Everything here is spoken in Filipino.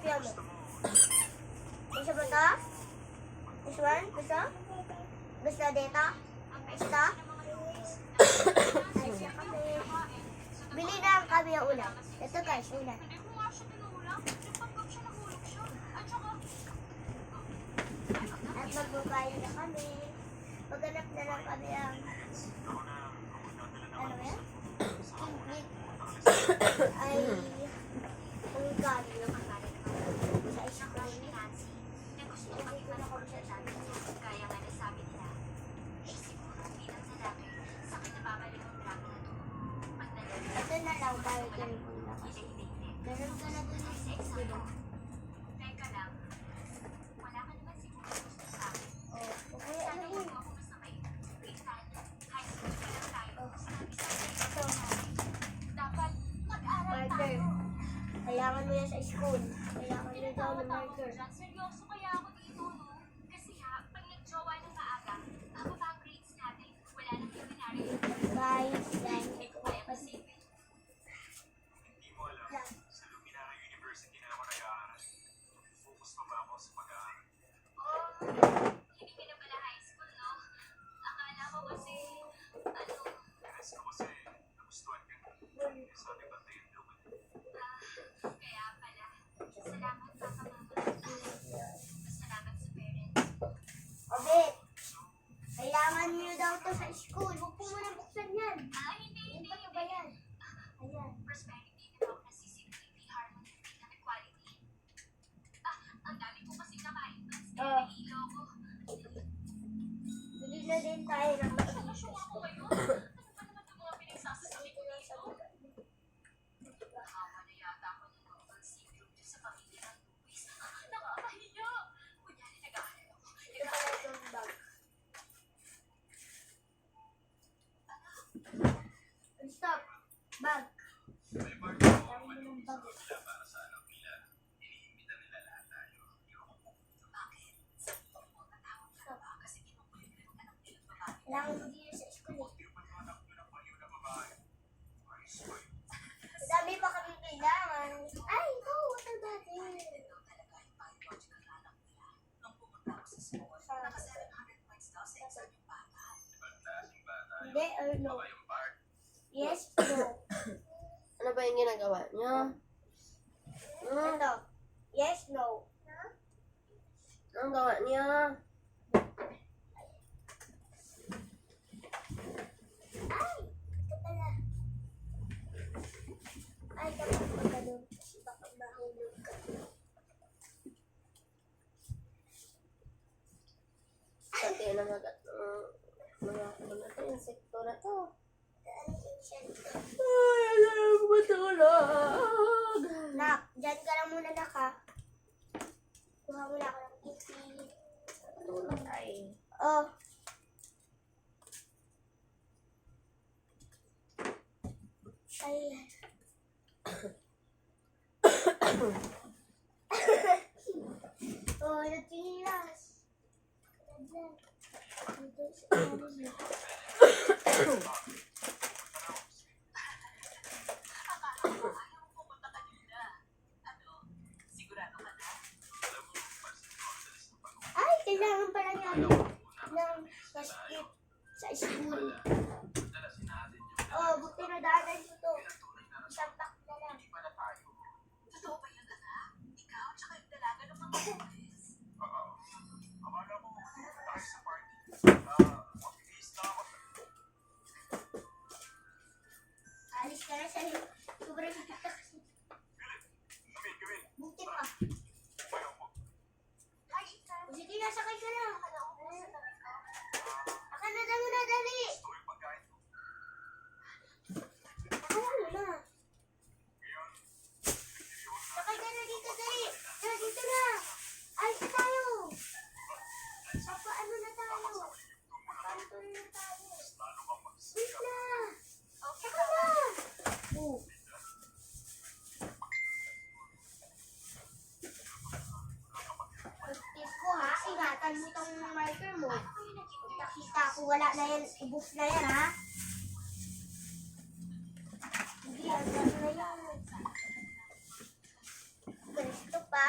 kopya mo. Gusto ba ito? This one? Gusto? Gusto dito? Gusto? Ay, siya kami. Bili na ang kami ang ulam. Ito guys, ulam. At magbabayan na kami. Maghanap na lang kami ang ano yan? Skinbit ay ang gano'n sa school. Hindi ko na kami sa dati. Kaya nga nasabi nila, eh siguro bilang lalaki, sa akin nababalik ang drama na to. Pag nalaman, Ito na lang, bayo ko rin kung lakas. hindi. Ganun ka na dun Ay, sa yung exam diba? ko. Teka lang, wala ka naman siguro gusto sa akin. Oh, okay, Sana ano huwag yun? mo ako masamayin. Wait tayo, high school pa lang tayo. Sabi sa akin, Ito, dapat mag-aral marker. tayo. Kailangan mo yan sa school. Kailangan mo daw ng Tinatawag ako marker. dyan, seryoso kaya ako dito, no? Kasi ha, pag nag-jowa ng maaga, bababa ang grades natin. Wala nang seminary. Guys, yan. Hindi ko kaya masipin. Hindi mo alam, sa Luminara University na ako nag-aaral. Focus pa ba ako sa pag-aaral? Oh, hindi ka na pala high school, no? Akala ko kasi, ano, Yes, ko kasi nagustuhan ka. Sabi ba tayo daw ba? kaya pala. Salamat pa sa mama. Salamat sa parents. Obe, kailangan nyo daw to sa school. Huwag po muna buksan yan. Hindi. Ano ba yan? Ayan. Prosperity develop na CCTV, harmony, and equality. Ang dami ko kasi nakain. Oh. Nahihilo ko. Bili na din tayo ng Nasyong ako ngayon. Ano ba naman yung mga pinagsasasabi ko dito? Nahawa na yata ako ng novel syndrome dyan sa pamilya ng Luis. Nakakahiya. Kunyari nag-aaral ako. Ito pala yung bag. Stop. Bag. May part Dami mo ng bag. nila para sa anak nila. Iniimbita nila lahat tayo. Ayoko po. Bakit? Sabi ko mga tawag na ba? Kasi kinukulit ko yung anak nilang babae. Kailangan mo din sa school eh. Hindi mo yung anak nyo ng baliw na babae. Ay, sorry. Dami pa kami kailangan. Ay, ito, water bottle. Ito talaga yung biological na anak nila. Nung pumunta ako sa school, naka 700 points daw sa exam yung bata. Ibang klaseng bata. Hindi or no? Baka yung part. Yes, no. Ano ba yung ginagawa niyo? Ito. Yes, no. Anong gawa niyo? Ay, ito pala. Ay, dapat magano. Kasi baka mahulog ka. Pati na mga ano na to, insekto na to. Ano yung siya dito? Ay, alam ko matulog. Nak, dyan ka lang muna nak ha. Kuha muna ako ng ipi. Matulog ay. Oh. Ay. Oh, natilas. Dito sa ano niya. Akala ko ayaw mo pumunta kanina. Ano, sigurado ka na? Alam mo, mas madalas na pag Ay, kailangan pala niya ng skip sa school. madalas natin yung Oh, buti na daanan ko to. tunay na Isang pack na lang. hindi pala tayo. Totoo ba yun, anak? Ikaw, tsaka yung dalaga ng mga boys. Oo. Akala mo, tayo sa party. Mag-face na ako. Alis ka na sa sobrang higit ka kasi. Gawin. Buti pa. Ayaw mo. Ay, ikaw. Sige na, sakay ka na. Nakaupo sa tabi ko. Aka na daw na, dali. Gusto ko yung pagkain ko. Ano na? Ngayon, Sakay ka na dito, dali. Tara, dito na. Alis na tayo. Papa, ano na tayo? Papanto na tayo. lalo kang Wait magsigaw. na. Okay, Saka na. Oh. Pagtis ko ha, ingatan mo tong marker mo. Pag nakita ko wala na yan, ubos na yan ha. Hindi, ano na yan. Gusto pa?